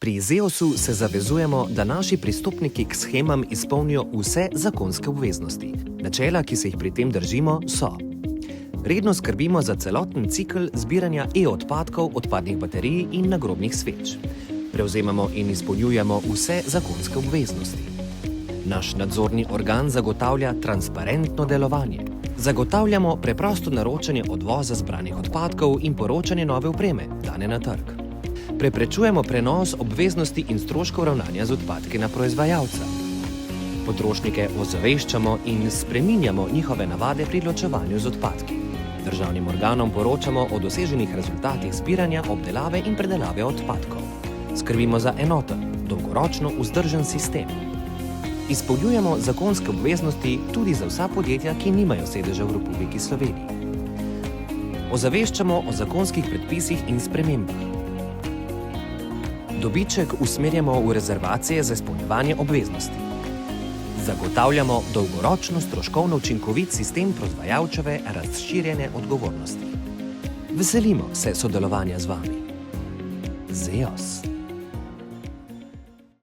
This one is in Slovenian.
Pri ZEOS-u se zavezujemo, da naši pristopniki k shemam izpolnijo vse zakonske obveznosti. Načela, ki se jih pri tem držimo, so: redno skrbimo za celoten cikel zbiranja e-odpadkov, odpadnih baterij in nagrobnih sveč. Prevzemamo in izpolnjujemo vse zakonske obveznosti. Naš nadzorni organ zagotavlja transparentno delovanje. Zagotavljamo preprosto naročanje odvoza zbranih odpadkov in poročanje nove opreme, dane na trg. Preprečujemo prenos obveznosti in stroškov ravnanja z odpadki na proizvajalca. Potrošnike ozaveščamo in spreminjamo njihove navade pri ločevanju z odpadki. Državnim organom poročamo o doseženih rezultatih zbiranja, obdelave in predelave odpadkov. Skrbimo za enoten, dolgoročno vzdržen sistem. Izpolnjujemo zakonske obveznosti tudi za vsa podjetja, ki nimajo sedeža v Republiki Sloveniji. Ozaveščamo o zakonskih predpisih in spremembah. Dobiček usmerjamo v rezervacije za izpolnjevanje obveznosti. Zagotavljamo dolgoročno stroškovno učinkovit sistem proizvajalčeve razširjene odgovornosti. Veselimo se sodelovanja z vami. ZEOS.